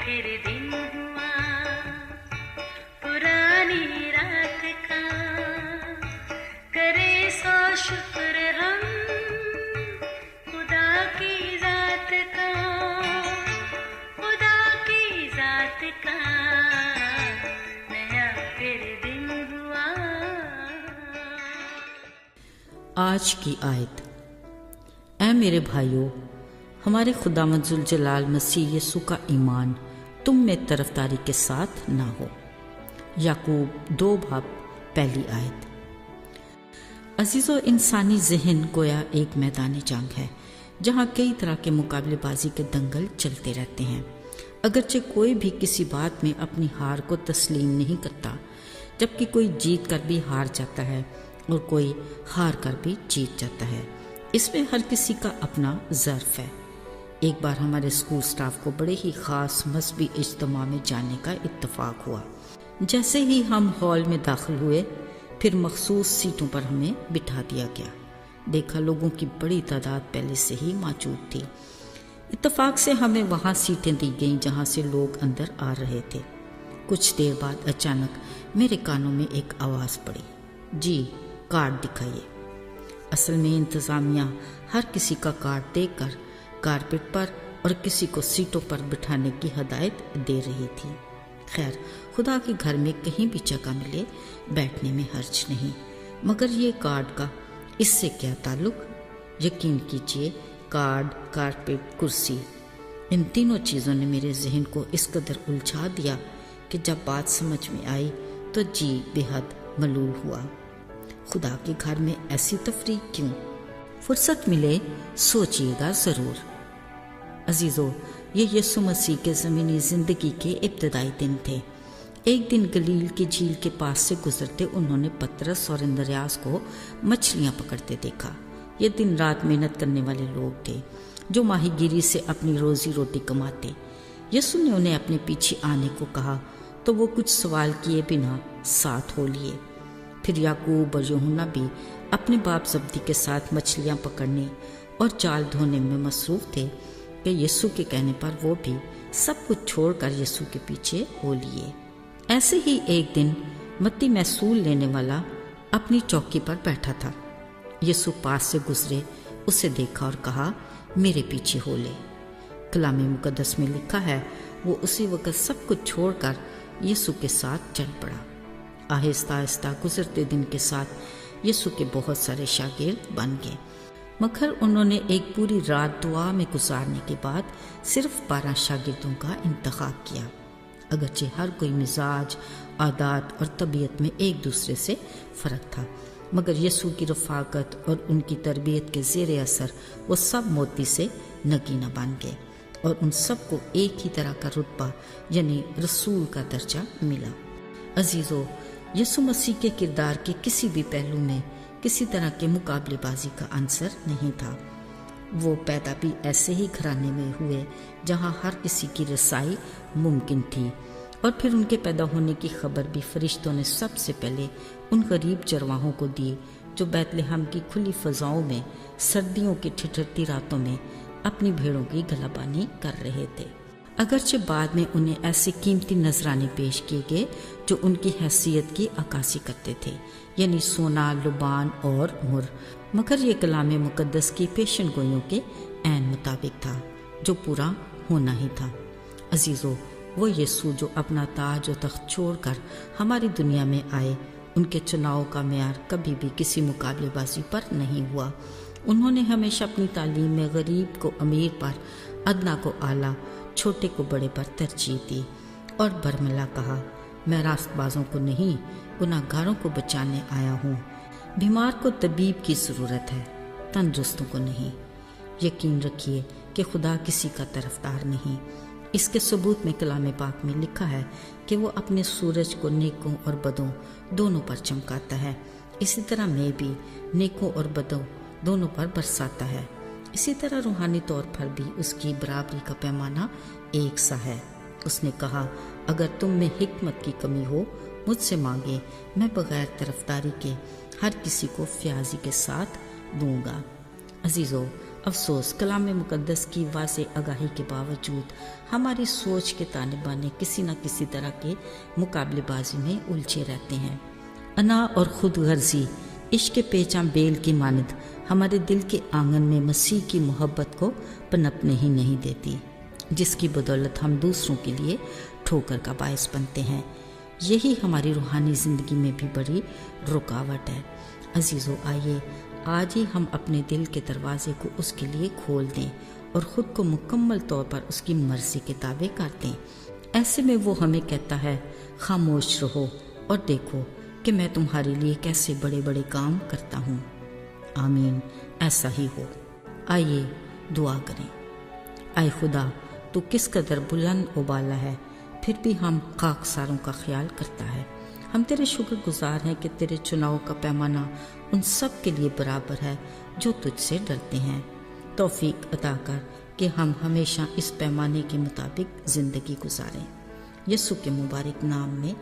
پھر دن ہوا پرانی رات کا، کرے سو شکر ہم خدا کی ذات کا، خدا کی ذات کا نیا پھر دن ہوا۔ آج کی آیت۔ اے میرے بھائیو، ہمارے خداوند ذوالجلال مسیح یسوع کا ایمان تم میں طرفداری کے ساتھ نہ ہو۔ یعقوب 2:1 آیت۔ عزیزو، انسانی ذہن گویا ایک میدان جنگ ہے جہاں کئی طرح کے مقابلے بازی کے دنگل چلتے رہتے ہیں۔ اگرچہ کوئی بھی کسی بات میں اپنی ہار کو تسلیم نہیں کرتا، جبکہ کوئی جیت کر بھی ہار جاتا ہے اور کوئی ہار کر بھی جیت جاتا ہے۔ اس میں ہر کسی کا اپنا ظرف ہے۔ ایک بار ہمارے اسکول سٹاف کو بڑے ہی خاص مذہبی اجتماع میں جانے کا اتفاق ہوا۔ جیسے ہی ہم ہال میں داخل ہوئے، پھر مخصوص سیٹوں پر ہمیں بٹھا دیا گیا۔ دیکھا لوگوں کی بڑی تعداد پہلے سے ہی موجود تھی۔ اتفاق سے ہمیں وہاں سیٹیں دی گئیں جہاں سے لوگ اندر آ رہے تھے۔ کچھ دیر بعد اچانک میرے کانوں میں ایک آواز پڑی، جی کارڈ دکھائیے۔ اصل میں انتظامیہ ہر کسی کا کارڈ دے کر کارپٹ پر اور کسی کو سیٹوں پر بٹھانے کی ہدایت دے رہی تھی۔ خیر، خدا کے گھر میں کہیں بھی جگہ ملے بیٹھنے میں حرج نہیں، مگر یہ کارڈ کا اس سے کیا تعلق؟ یقین کیجئے، کارڈ، کارپٹ، کرسی، ان تینوں چیزوں نے میرے ذہن کو اس قدر الجھا دیا کہ جب بات سمجھ میں آئی تو جی بے حد ملول ہوا۔ خدا کے گھر میں ایسی تفریق کیوں؟ فرصت ملے سوچیے گا ضرور۔ عزیزو، یہ یسوع مسیح کے زمینی زندگی کے ابتدائی دن تھے۔ ایک دن گلیل کی جھیل کے پاس سے گزرتے انہوں نے پطرس اور اندریاس کو مچھلیاں پکڑتے دیکھا۔ یہ دن رات محنت کرنے والے لوگ تھے جو ماہی گیری سے اپنی روزی روٹی کماتے۔ یسوع نے انہیں اپنے پیچھے آنے کو کہا تو وہ کچھ سوال کیے بنا ساتھ ہو لیے۔ پھر یعقوب اور یوحنا بھی اپنے باپ زبدی کے ساتھ مچھلیاں پکڑنے اور جال دھونے میں مصروف تھے کہ یسوع کے کہنے پر وہ بھی سب کچھ چھوڑ کر یسوع کے پیچھے ہو لیے۔ ایسے ہی ایک دن متی محصول لینے والا اپنی چوکی پر بیٹھا تھا۔ یسوع پاس سے گزرے، اسے دیکھا اور کہا، میرے پیچھے ہو لے۔ کلام مقدس میں لکھا ہے، وہ اسی وقت سب کچھ چھوڑ کر یسوع کے ساتھ چل پڑا۔ آہستہ آہستہ گزرتے دن کے ساتھ یسوع کے بہت سارے شاگرد بن گئے، مگر انہوں نے ایک پوری رات دعا میں گزارنے کے بعد صرف 12 شاگردوں کا انتخاب کیا۔ اگرچہ ہر کوئی مزاج، عادات اور طبیعت میں ایک دوسرے سے فرق تھا، مگر یسوع کی رفاقت اور ان کی تربیت کے زیر اثر وہ سب موتی سے نگینہ بن گئے اور ان سب کو ایک ہی طرح کا رتبہ یعنی رسول کا درجہ ملا۔ عزیزو، یسوع مسیح کے کردار کے کسی بھی پہلو میں کسی طرح کے مقابلے بازی کا عنصر نہیں تھا۔ وہ پیدا بھی ایسے ہی گھرانے میں ہوئے جہاں ہر کسی کی رسائی ممکن تھی، اور پھر ان کے پیدا ہونے کی خبر بھی فرشتوں نے سب سے پہلے ان غریب چرواہوں کو دی جو بیت لحم کی کھلی فضاؤں میں سردیوں کی ٹھٹھرتی راتوں میں اپنی بھیڑوں کی گلابانی کر رہے تھے۔ اگرچہ بعد میں انہیں ایسے قیمتی نذرانے پیش کیے گئے جو ان کی حیثیت کی عکاسی کرتے تھے، یعنی سونا، لبان اور مر، مگر یہ کلام مقدس کی پیشن گوئیوں کے عین مطابق تھا جو پورا ہونا ہی تھا۔ عزیزو، وہ یسوع جو اپنا تاج و تخت چھوڑ کر ہماری دنیا میں آئے، ان کے چناؤ کا معیار کبھی بھی کسی مقابلے بازی پر نہیں ہوا۔ انہوں نے ہمیشہ اپنی تعلیم میں غریب کو امیر پر، ادنا کو اعلیٰ، چھوٹے کو بڑے پر ترجیح دی، اور برملا کہا، میں راست بازوں کو نہیں گناہ گاروں کو بچانے آیا ہوں۔ بیمار کو طبیب کی ضرورت ہے، تندرستوں کو نہیں۔ یقین رکھیے کہ خدا کسی کا طرفدار نہیں۔ اس کے ثبوت میں کلام پاک میں لکھا ہے کہ وہ اپنے سورج کو نیکوں اور بدوں دونوں پر چمکاتا ہے، اسی طرح میں بھی نیکوں اور بدوں دونوں پر برساتا ہے۔ اسی طرح روحانی طور پر بھی اس کی برابری کا پیمانہ ایک سا ہے۔ اس نے کہا، اگر تم میں حکمت کی کمی ہو مجھ سے مانگے، میں بغیر طرفداری کے ہر کسی کو فیاضی کے ساتھ دوں گا۔ عزیزو، افسوس کلام مقدس کی واضح آگاہی کے باوجود ہماری سوچ کے تانے بانے کسی نہ کسی طرح کے مقابلے بازی میں الجھے رہتے ہیں۔ انا اور خود غرضی عشق پیچاں بیل کی مانند ہمارے دل کے آنگن میں مسیح کی محبت کو پنپنے ہی نہیں دیتی، جس کی بدولت ہم دوسروں کے لیے ٹھوکر کا باعث بنتے ہیں۔ یہی ہماری روحانی زندگی میں بھی بڑی رکاوٹ ہے۔ عزیزو، آئیے آج ہی ہم اپنے دل کے دروازے کو اس کے لیے کھول دیں اور خود کو مکمل طور پر اس کی مرضی کے تابع کر دیں۔ ایسے میں وہ ہمیں کہتا ہے، خاموش رہو اور دیکھو کہ میں تمہارے لیے کیسے بڑے بڑے کام کرتا ہوں۔ آمین، ایسا ہی ہو۔ آئیے دعا کریں۔ اے خدا، تو کس قدر بلند و بالا ہے، پھر بھی ہم خاکساروں کا خیال کرتا ہے۔ ہم تیرے شکر گزار ہیں کہ تیرے چناؤ کا پیمانہ ان سب کے لیے برابر ہے جو تجھ سے ڈرتے ہیں۔ توفیق عطا کر کہ ہم ہمیشہ اس پیمانے کے مطابق زندگی گزاریں۔ یسوع کے مبارک نام میں